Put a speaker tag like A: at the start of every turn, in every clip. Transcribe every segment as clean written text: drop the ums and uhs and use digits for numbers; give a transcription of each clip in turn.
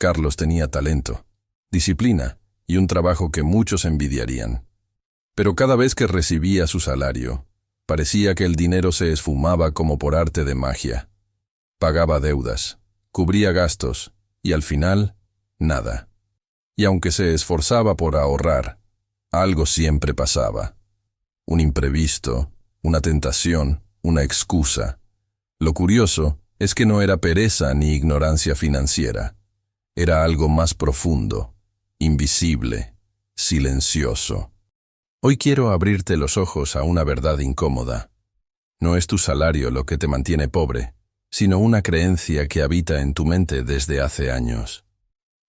A: Carlos tenía talento, disciplina y un trabajo que muchos envidiarían. Pero cada vez que recibía su salario, parecía que el dinero se esfumaba como por arte de magia. Pagaba deudas, cubría gastos y al final, nada. Y aunque se esforzaba por ahorrar, algo siempre pasaba. Un imprevisto, una tentación, una excusa. Lo curioso es que no era pereza ni ignorancia financiera. Era algo más profundo, invisible, silencioso. Hoy quiero abrirte los ojos a una verdad incómoda. No es tu salario lo que te mantiene pobre, sino una creencia que habita en tu mente desde hace años.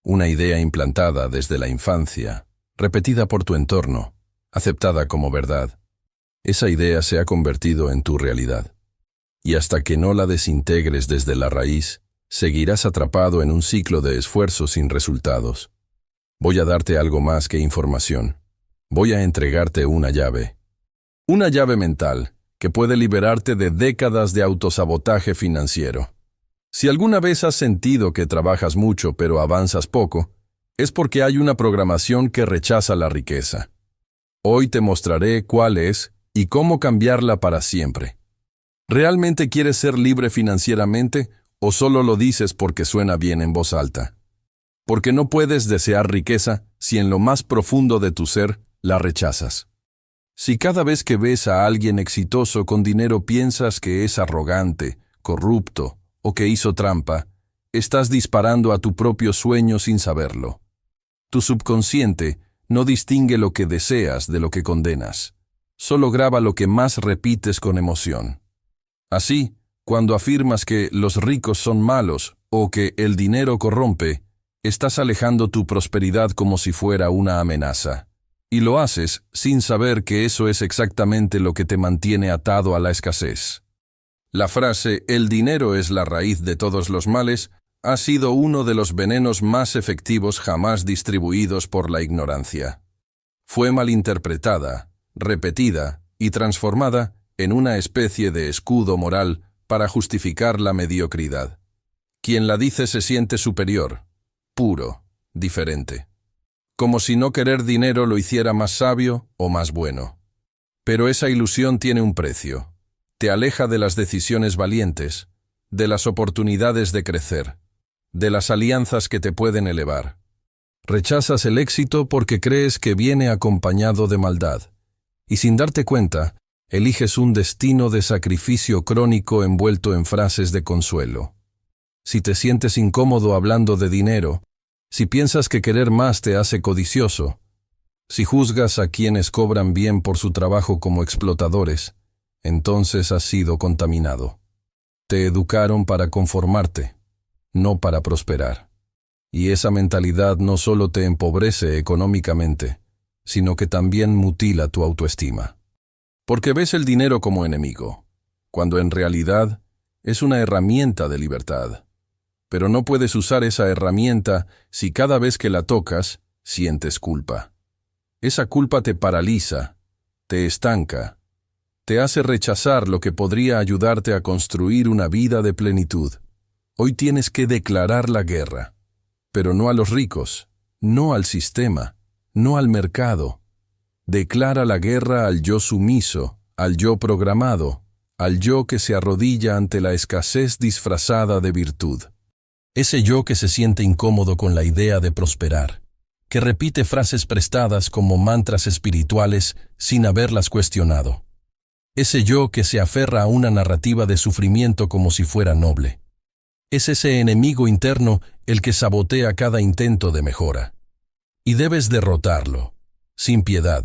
A: Una idea implantada desde la infancia, repetida por tu entorno, aceptada como verdad. Esa idea se ha convertido en tu realidad. Y hasta que no la desintegres desde la raíz, seguirás atrapado en un ciclo de esfuerzo sin resultados. Voy a darte algo más que información. Voy a entregarte una llave. Una llave mental que puede liberarte de décadas de autosabotaje financiero. Si alguna vez has sentido que trabajas mucho pero avanzas poco, es porque hay una programación que rechaza la riqueza. Hoy te mostraré cuál es y cómo cambiarla para siempre. ¿Realmente quieres ser libre financieramente o solo lo dices porque suena bien en voz alta? Porque no puedes desear riqueza si en lo más profundo de tu ser la rechazas. Si cada vez que ves a alguien exitoso con dinero piensas que es arrogante, corrupto o que hizo trampa, estás disparando a tu propio sueño sin saberlo. Tu subconsciente no distingue lo que deseas de lo que condenas. Solo graba lo que más repites con emoción. Así, cuando afirmas que los ricos son malos o que el dinero corrompe, estás alejando tu prosperidad como si fuera una amenaza. Y lo haces sin saber que eso es exactamente lo que te mantiene atado a la escasez. La frase «el dinero es la raíz de todos los males» ha sido uno de los venenos más efectivos jamás distribuidos por la ignorancia. Fue malinterpretada, repetida y transformada en una especie de escudo moral para justificar la mediocridad. Quien la dice se siente superior, puro, diferente. Como si no querer dinero lo hiciera más sabio o más bueno. Pero esa ilusión tiene un precio. Te aleja de las decisiones valientes, de las oportunidades de crecer, de las alianzas que te pueden elevar. Rechazas el éxito porque crees que viene acompañado de maldad, y sin darte cuenta, eliges un destino de sacrificio crónico envuelto en frases de consuelo. Si te sientes incómodo hablando de dinero, si piensas que querer más te hace codicioso, si juzgas a quienes cobran bien por su trabajo como explotadores, entonces has sido contaminado. Te educaron para conformarte, no para prosperar. Y esa mentalidad no solo te empobrece económicamente, sino que también mutila tu autoestima. Porque ves el dinero como enemigo, cuando en realidad es una herramienta de libertad. Pero no puedes usar esa herramienta si cada vez que la tocas, sientes culpa. Esa culpa te paraliza, te estanca, te hace rechazar lo que podría ayudarte a construir una vida de plenitud. Hoy tienes que declarar la guerra, pero no a los ricos, no al sistema, no al mercado. Declara la guerra al yo sumiso, al yo programado, al yo que se arrodilla ante la escasez disfrazada de virtud. Ese yo que se siente incómodo con la idea de prosperar, que repite frases prestadas como mantras espirituales sin haberlas cuestionado. Ese yo que se aferra a una narrativa de sufrimiento como si fuera noble. Es ese enemigo interno el que sabotea cada intento de mejora. Y debes derrotarlo, sin piedad,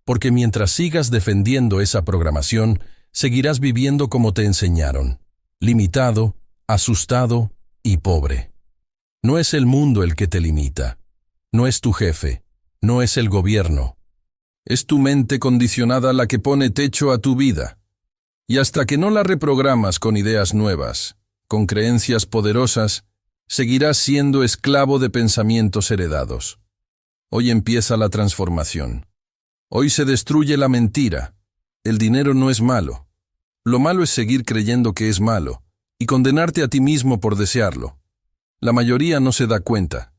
A: porque mientras sigas defendiendo esa programación, seguirás viviendo como te enseñaron, limitado, asustado y pobre. No es el mundo el que te limita, no es tu jefe, no es el gobierno. Es tu mente condicionada la que pone techo a tu vida. Y hasta que no la reprogramas con ideas nuevas, con creencias poderosas, seguirás siendo esclavo de pensamientos heredados. Hoy empieza la transformación. Hoy se destruye la mentira. El dinero no es malo. Lo malo es seguir creyendo que es malo y condenarte a ti mismo por desearlo. La mayoría no se da cuenta,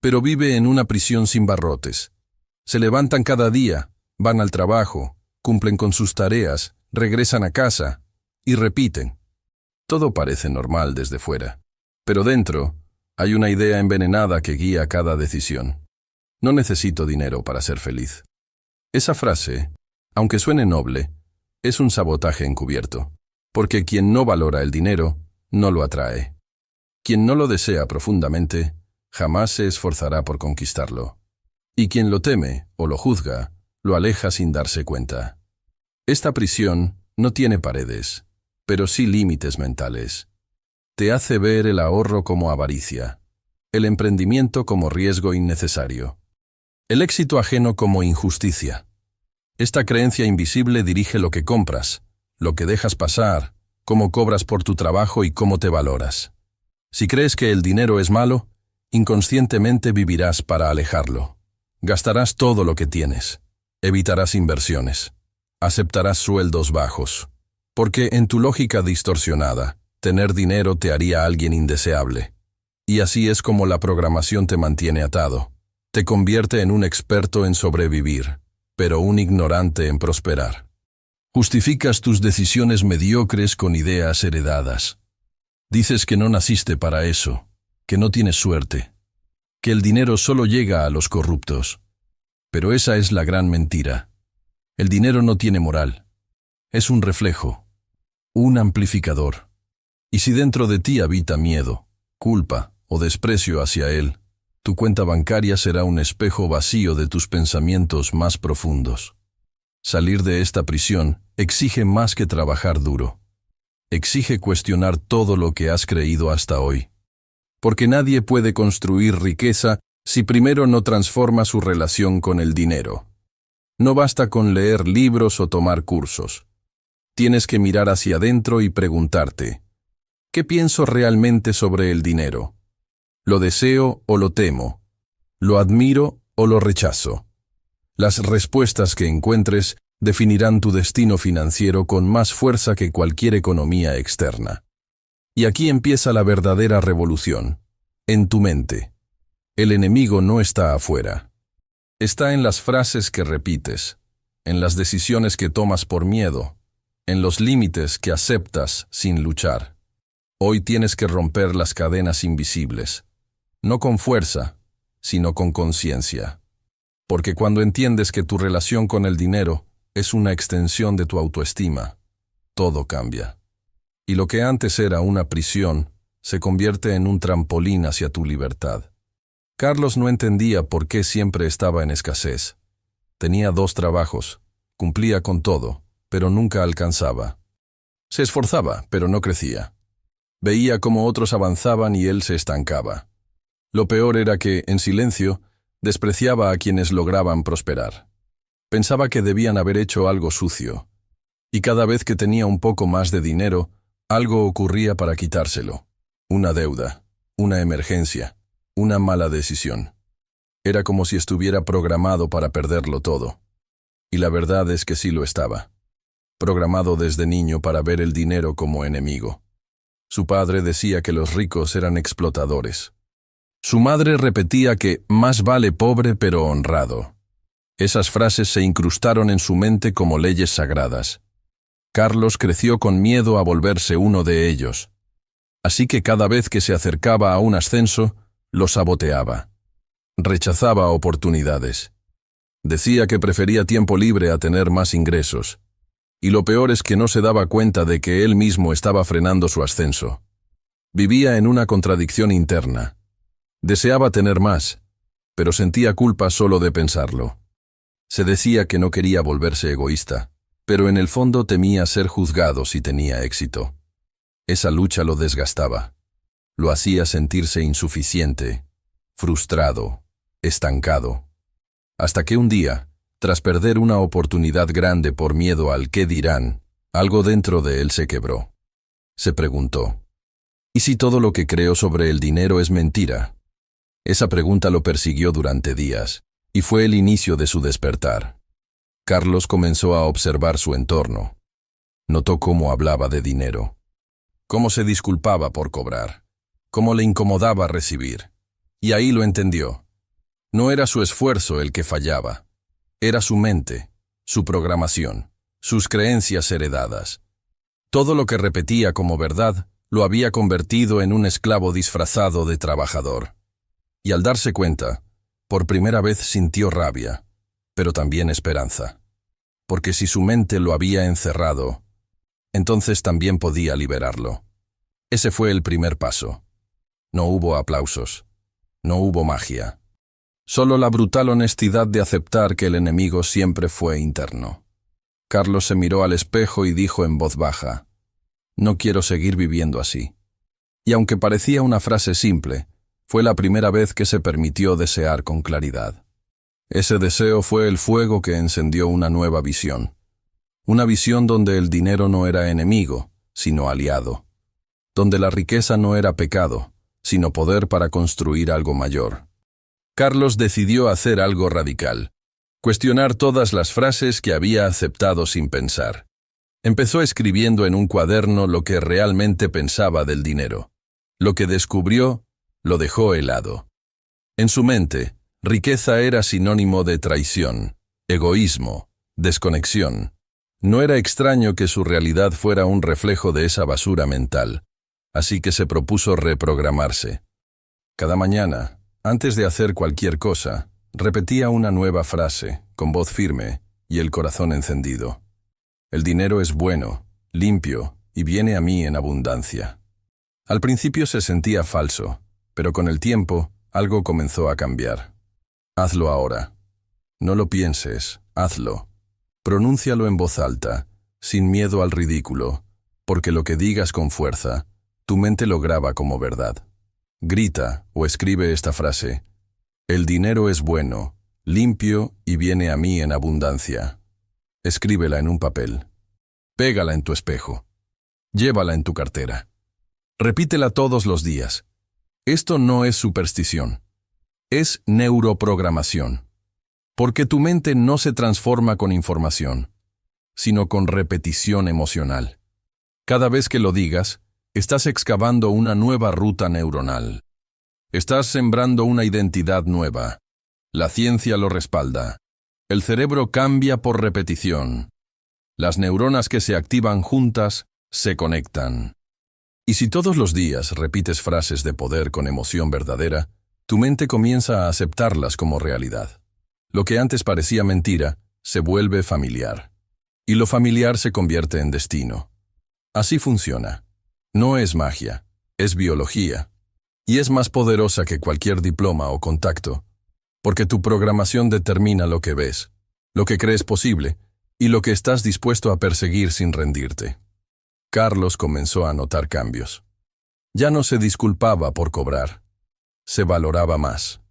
A: pero vive en una prisión sin barrotes. Se levantan cada día, van al trabajo, cumplen con sus tareas, regresan a casa y repiten. Todo parece normal desde fuera, pero dentro hay una idea envenenada que guía cada decisión. No necesito dinero para ser feliz. Esa frase, aunque suene noble, es un sabotaje encubierto, porque quien no valora el dinero, no lo atrae. Quien no lo desea profundamente, jamás se esforzará por conquistarlo. Y quien lo teme o lo juzga, lo aleja sin darse cuenta. Esta prisión no tiene paredes, pero sí límites mentales. Te hace ver el ahorro como avaricia, el emprendimiento como riesgo innecesario, el éxito ajeno como injusticia. Esta creencia invisible dirige lo que compras, lo que dejas pasar, cómo cobras por tu trabajo y cómo te valoras. Si crees que el dinero es malo, inconscientemente vivirás para alejarlo. Gastarás todo lo que tienes, evitarás inversiones, aceptarás sueldos bajos, porque en tu lógica distorsionada, tener dinero te haría alguien indeseable. Y así es como la programación te mantiene atado. Te convierte en un experto en sobrevivir, pero un ignorante en prosperar. Justificas tus decisiones mediocres con ideas heredadas. Dices que no naciste para eso, que no tienes suerte, que el dinero solo llega a los corruptos. Pero esa es la gran mentira. El dinero no tiene moral. Es un reflejo, un amplificador. Y si dentro de ti habita miedo, culpa o desprecio hacia él, tu cuenta bancaria será un espejo vacío de tus pensamientos más profundos. Salir de esta prisión exige más que trabajar duro. Exige cuestionar todo lo que has creído hasta hoy. Porque nadie puede construir riqueza si primero no transforma su relación con el dinero. No basta con leer libros o tomar cursos. Tienes que mirar hacia adentro y preguntarte, ¿qué pienso realmente sobre el dinero? ¿Lo deseo o lo temo? ¿Lo admiro o lo rechazo? Las respuestas que encuentres definirán tu destino financiero con más fuerza que cualquier economía externa. Y aquí empieza la verdadera revolución, en tu mente. El enemigo no está afuera. Está en las frases que repites, en las decisiones que tomas por miedo, en los límites que aceptas sin luchar. Hoy tienes que romper las cadenas invisibles, no con fuerza, sino con conciencia. Porque cuando entiendes que tu relación con el dinero es una extensión de tu autoestima, todo cambia. Y lo que antes era una prisión se convierte en un trampolín hacia tu libertad. Carlos no entendía por qué siempre estaba en escasez. Tenía 2 trabajos, cumplía con todo, pero nunca alcanzaba. Se esforzaba, pero no crecía. Veía cómo otros avanzaban y él se estancaba. Lo peor era que, en silencio, despreciaba a quienes lograban prosperar. Pensaba que debían haber hecho algo sucio. Y cada vez que tenía un poco más de dinero, algo ocurría para quitárselo. Una deuda, una emergencia, una mala decisión. Era como si estuviera programado para perderlo todo. Y la verdad es que sí lo estaba. Programado desde niño para ver el dinero como enemigo. Su padre decía que los ricos eran explotadores. Su madre repetía que más vale pobre pero honrado. Esas frases se incrustaron en su mente como leyes sagradas. Carlos creció con miedo a volverse uno de ellos. Así que cada vez que se acercaba a un ascenso, lo saboteaba. Rechazaba oportunidades. Decía que prefería tiempo libre a tener más ingresos. Y lo peor es que no se daba cuenta de que él mismo estaba frenando su ascenso. Vivía en una contradicción interna. Deseaba tener más, pero sentía culpa solo de pensarlo. Se decía que no quería volverse egoísta, pero en el fondo temía ser juzgado si tenía éxito. Esa lucha lo desgastaba. Lo hacía sentirse insuficiente, frustrado, estancado. Hasta que un día, tras perder una oportunidad grande por miedo al qué dirán, algo dentro de él se quebró. Se preguntó, ¿y si todo lo que creo sobre el dinero es mentira? Esa pregunta lo persiguió durante días, y fue el inicio de su despertar. Carlos comenzó a observar su entorno. Notó cómo hablaba de dinero, cómo se disculpaba por cobrar, cómo le incomodaba recibir. Y ahí lo entendió. No era su esfuerzo el que fallaba. Era su mente, su programación, sus creencias heredadas. Todo lo que repetía como verdad lo había convertido en un esclavo disfrazado de trabajador. Y al darse cuenta, por primera vez sintió rabia, pero también esperanza. Porque si su mente lo había encerrado, entonces también podía liberarlo. Ese fue el primer paso. No hubo aplausos. No hubo magia. Solo la brutal honestidad de aceptar que el enemigo siempre fue interno. Carlos se miró al espejo y dijo en voz baja: «No quiero seguir viviendo así». Y aunque parecía una frase simple, fue la primera vez que se permitió desear con claridad. Ese deseo fue el fuego que encendió una nueva visión. Una visión donde el dinero no era enemigo, sino aliado. Donde la riqueza no era pecado, sino poder para construir algo mayor. Carlos decidió hacer algo radical. Cuestionar todas las frases que había aceptado sin pensar. Empezó escribiendo en un cuaderno lo que realmente pensaba del dinero. Lo que descubrió, lo dejó helado. En su mente, riqueza era sinónimo de traición, egoísmo, desconexión. No era extraño que su realidad fuera un reflejo de esa basura mental, así que se propuso reprogramarse. Cada mañana, antes de hacer cualquier cosa, repetía una nueva frase, con voz firme y el corazón encendido. El dinero es bueno, limpio y viene a mí en abundancia. Al principio se sentía falso, pero con el tiempo algo comenzó a cambiar. Hazlo ahora. No lo pienses, hazlo. Pronúncialo en voz alta, sin miedo al ridículo, porque lo que digas con fuerza, tu mente lo graba como verdad. Grita o escribe esta frase: el dinero es bueno, limpio y viene a mí en abundancia. Escríbela en un papel. Pégala en tu espejo. Llévala en tu cartera. Repítela todos los días. Esto no es superstición. Es neuroprogramación. Porque tu mente no se transforma con información, sino con repetición emocional. Cada vez que lo digas, estás excavando una nueva ruta neuronal. Estás sembrando una identidad nueva. La ciencia lo respalda. El cerebro cambia por repetición. Las neuronas que se activan juntas se conectan. Y si todos los días repites frases de poder con emoción verdadera, tu mente comienza a aceptarlas como realidad. Lo que antes parecía mentira se vuelve familiar. Y lo familiar se convierte en destino. Así funciona. No es magia, es biología. Y es más poderosa que cualquier diploma o contacto, porque tu programación determina lo que ves, lo que crees posible y lo que estás dispuesto a perseguir sin rendirte. Carlos comenzó a notar cambios. Ya no se disculpaba por cobrar. Se valoraba más.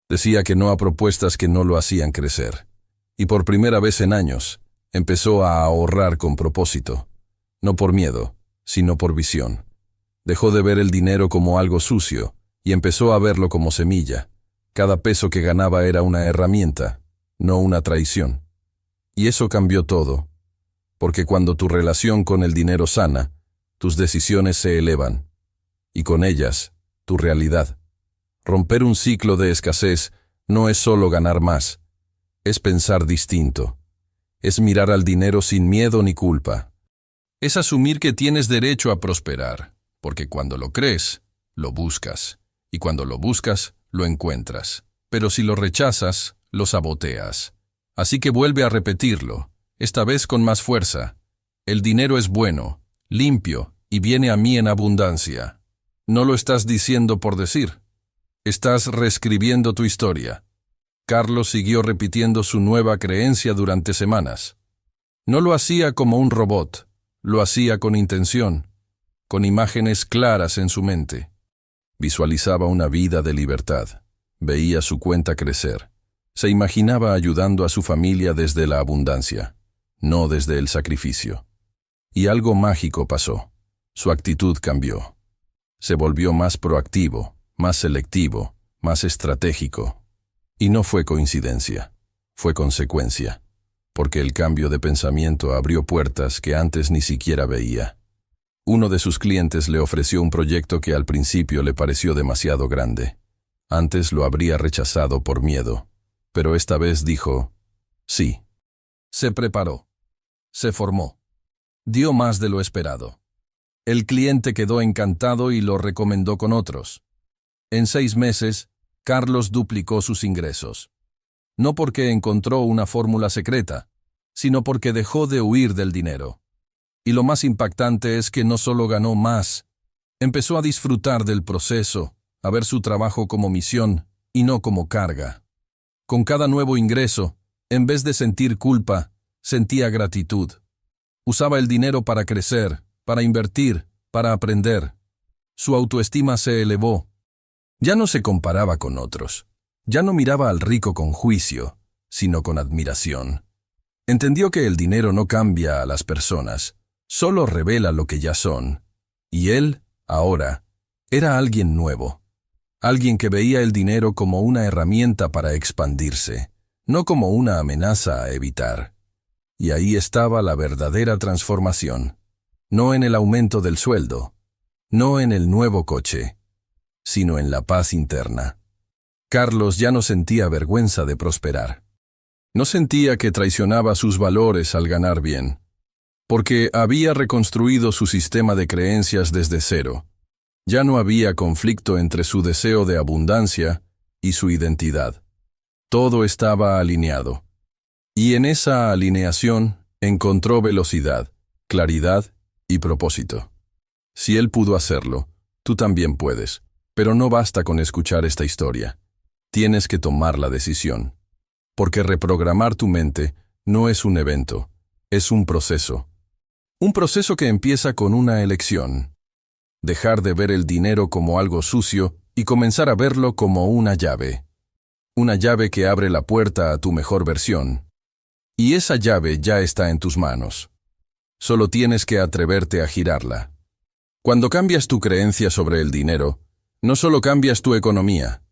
A: Decía que no a propuestas que no lo hacían crecer. Y por primera vez en años, empezó a ahorrar con propósito. No por miedo, sino por visión. Dejó de ver el dinero como algo sucio y empezó a verlo como semilla. Cada peso que ganaba era una herramienta, no una traición. Y eso cambió todo, porque cuando tu relación con el dinero sana, tus decisiones se elevan, y con ellas, tu realidad. Romper un ciclo de escasez no es solo ganar más, es pensar distinto. Es mirar al dinero sin miedo ni culpa. Es asumir que tienes derecho a prosperar, porque cuando lo crees, lo buscas, y cuando lo buscas, lo encuentras. Pero si lo rechazas, lo saboteas. Así que vuelve a repetirlo, esta vez con más fuerza. El dinero es bueno, limpio, y viene a mí en abundancia. No lo estás diciendo por decir. Estás reescribiendo tu historia. Carlos siguió repitiendo su nueva creencia durante semanas. No lo hacía como un robot, lo hacía con intención, con imágenes claras en su mente. Visualizaba una vida de libertad, veía su cuenta crecer. Se imaginaba ayudando a su familia desde la abundancia, no desde el sacrificio. Y algo mágico pasó. Su actitud cambió. Se volvió más proactivo, más selectivo, más estratégico. Y no fue coincidencia, fue consecuencia, porque el cambio de pensamiento abrió puertas que antes ni siquiera veía. Uno de sus clientes le ofreció un proyecto que al principio le pareció demasiado grande. Antes lo habría rechazado por miedo, pero esta vez dijo, sí. Se preparó. Se formó. Dio más de lo esperado. El cliente quedó encantado y lo recomendó con otros. En 6 meses, Carlos duplicó sus ingresos. No porque encontró una fórmula secreta, sino porque dejó de huir del dinero. Y lo más impactante es que no solo ganó más, empezó a disfrutar del proceso, a ver su trabajo como misión y no como carga. Con cada nuevo ingreso, en vez de sentir culpa, sentía gratitud. Usaba el dinero para crecer, para invertir, para aprender. Su autoestima se elevó. Ya no se comparaba con otros. Ya no miraba al rico con juicio, sino con admiración. Entendió que el dinero no cambia a las personas, solo revela lo que ya son. Y él, ahora, era alguien nuevo. Alguien que veía el dinero como una herramienta para expandirse, no como una amenaza a evitar. Y ahí estaba la verdadera transformación. No en el aumento del sueldo, no en el nuevo coche, sino en la paz interna. Carlos ya no sentía vergüenza de prosperar. No sentía que traicionaba sus valores al ganar bien, porque había reconstruido su sistema de creencias desde cero. Ya no había conflicto entre su deseo de abundancia y su identidad. Todo estaba alineado. Y en esa alineación encontró velocidad, claridad y propósito. Si él pudo hacerlo, tú también puedes, pero no basta con escuchar esta historia. Tienes que tomar la decisión. Porque reprogramar tu mente no es un evento, es un proceso. Un proceso que empieza con una elección. Dejar de ver el dinero como algo sucio y comenzar a verlo como una llave. Una llave que abre la puerta a tu mejor versión. Y esa llave ya está en tus manos. Solo tienes que atreverte a girarla. Cuando cambias tu creencia sobre el dinero, no solo cambias tu economía,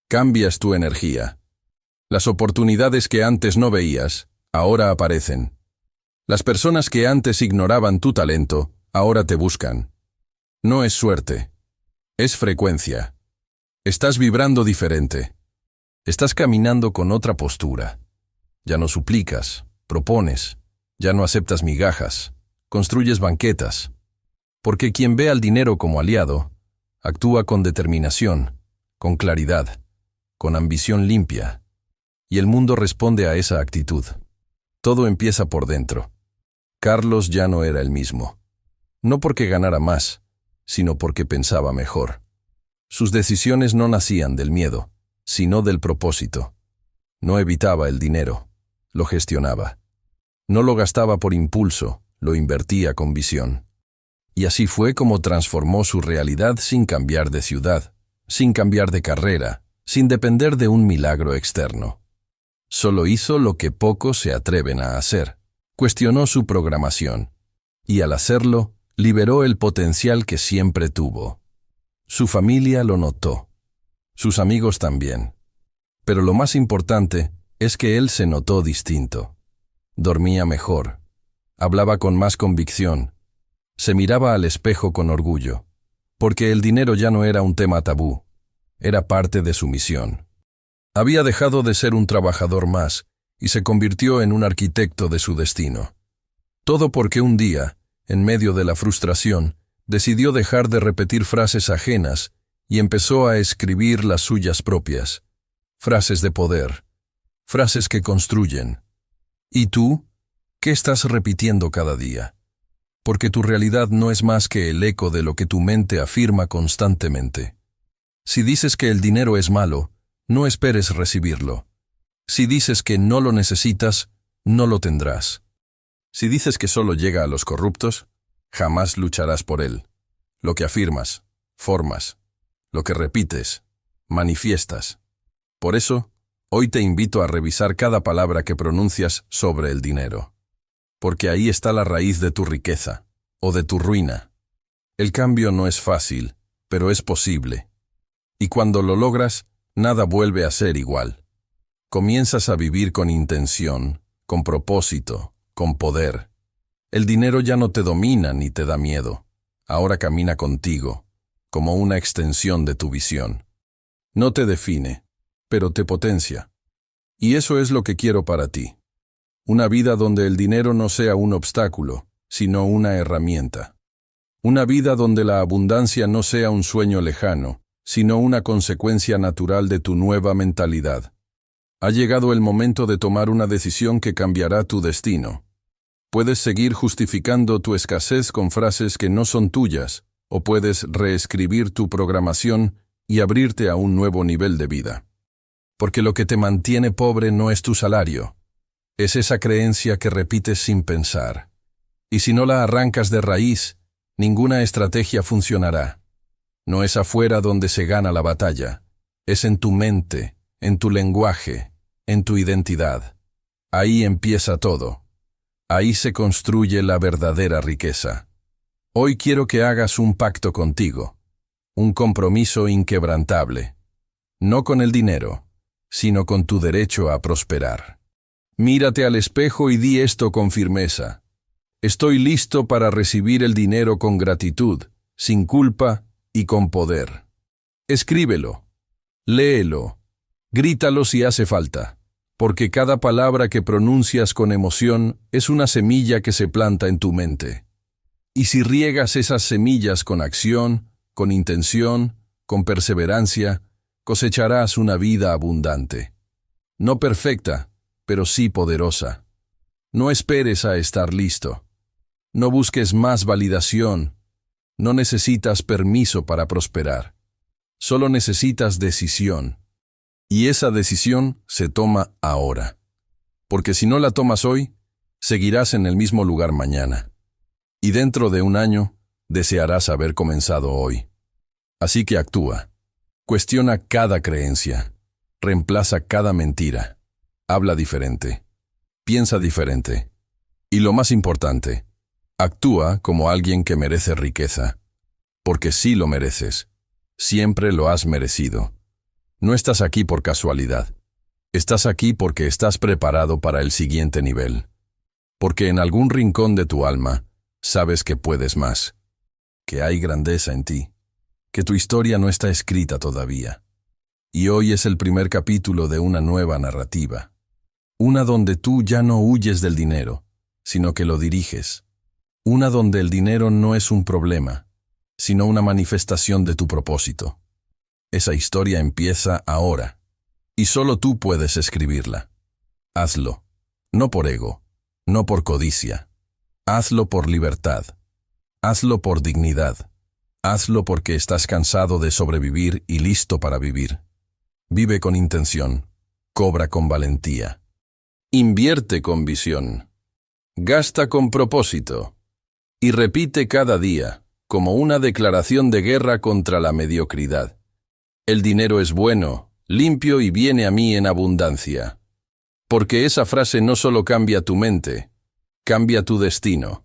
A: cambias tu energía. Las oportunidades que antes no veías, ahora aparecen. Las personas que antes ignoraban tu talento, ahora te buscan. No es suerte, es frecuencia. Estás vibrando diferente. Estás caminando con otra postura. Ya no suplicas, propones, ya no aceptas migajas, construyes banquetas. Porque quien ve al dinero como aliado, actúa con determinación, con claridad, con ambición limpia. Y el mundo responde a esa actitud. Todo empieza por dentro. Carlos ya no era el mismo. No porque ganara más, sino porque pensaba mejor. Sus decisiones no nacían del miedo, sino del propósito. No evitaba el dinero, lo gestionaba. No lo gastaba por impulso, lo invertía con visión. Y así fue como transformó su realidad sin cambiar de ciudad, sin cambiar de carrera, sin depender de un milagro externo. Solo hizo lo que pocos se atreven a hacer. Cuestionó su programación. Y al hacerlo, liberó el potencial que siempre tuvo. Su familia lo notó. Sus amigos también. Pero lo más importante es que él se notó distinto. Dormía mejor. Hablaba con más convicción. Se miraba al espejo con orgullo. Porque el dinero ya no era un tema tabú. Era parte de su misión. Había dejado de ser un trabajador más y se convirtió en un arquitecto de su destino. Todo porque un día, en medio de la frustración, decidió dejar de repetir frases ajenas y empezó a escribir las suyas propias. Frases de poder. Frases que construyen. ¿Y tú? ¿Qué estás repitiendo cada día? Porque tu realidad no es más que el eco de lo que tu mente afirma constantemente. Si dices que el dinero es malo, no esperes recibirlo. Si dices que no lo necesitas, no lo tendrás. Si dices que solo llega a los corruptos, jamás lucharás por él. Lo que afirmas, formas. Lo que repites, manifiestas. Por eso, hoy te invito a revisar cada palabra que pronuncias sobre el dinero. Porque ahí está la raíz de tu riqueza, o de tu ruina. El cambio no es fácil, pero es posible. Y cuando lo logras, nada vuelve a ser igual. Comienzas a vivir con intención, con propósito, con poder. El dinero ya no te domina ni te da miedo. ahora camina contigo, como una extensión de tu visión. No te define, pero te potencia. Y eso es lo que quiero para ti. Una vida donde el dinero no sea un obstáculo, sino una herramienta. Una vida donde la abundancia no sea un sueño lejano, sino una consecuencia natural de tu nueva mentalidad. Ha llegado el momento de tomar una decisión que cambiará tu destino. Puedes seguir justificando tu escasez con frases que no son tuyas, o puedes reescribir tu programación y abrirte a un nuevo nivel de vida. Porque lo que te mantiene pobre no es tu salario, es esa creencia que repites sin pensar. Y si no la arrancas de raíz, ninguna estrategia funcionará. No es afuera donde se gana la batalla, es en tu mente, en tu lenguaje, en tu identidad. Ahí empieza todo. Ahí se construye la verdadera riqueza. Hoy quiero que hagas un pacto contigo, un compromiso inquebrantable, no con el dinero, sino con tu derecho a prosperar. Mírate al espejo y di esto con firmeza. Estoy listo para recibir el dinero con gratitud, sin culpa y con poder. Escríbelo, léelo, grítalo si hace falta, porque cada palabra que pronuncias con emoción es una semilla que se planta en tu mente. Y si riegas esas semillas con acción, con intención, con perseverancia, cosecharás una vida abundante. No perfecta, pero sí poderosa. No esperes a estar listo. No busques más validación. No necesitas permiso para prosperar. Solo necesitas decisión. Y esa decisión se toma ahora. Porque si no la tomas hoy, seguirás en el mismo lugar mañana. Y dentro de un año, desearás haber comenzado hoy. Así que actúa. Cuestiona cada creencia. Reemplaza cada mentira. Habla diferente. Piensa diferente. Y lo más importante, actúa como alguien que merece riqueza. Porque sí lo mereces. Siempre lo has merecido. No estás aquí por casualidad. Estás aquí porque estás preparado para el siguiente nivel. Porque en algún rincón de tu alma, sabes que puedes más, que hay grandeza en ti, que tu historia no está escrita todavía. Y hoy es el primer capítulo de una nueva narrativa. Una donde tú ya no huyes del dinero, sino que lo diriges. Una donde el dinero no es un problema, sino una manifestación de tu propósito. Esa historia empieza ahora, y solo tú puedes escribirla. Hazlo, no por ego, no por codicia. Hazlo por libertad. Hazlo por dignidad. Hazlo porque estás cansado de sobrevivir y listo para vivir. Vive con intención. Cobra con valentía. Invierte con visión. Gasta con propósito. Y repite cada día, como una declaración de guerra contra la mediocridad. El dinero es bueno, limpio y viene a mí en abundancia. Porque esa frase no solo cambia tu mente, cambia tu destino.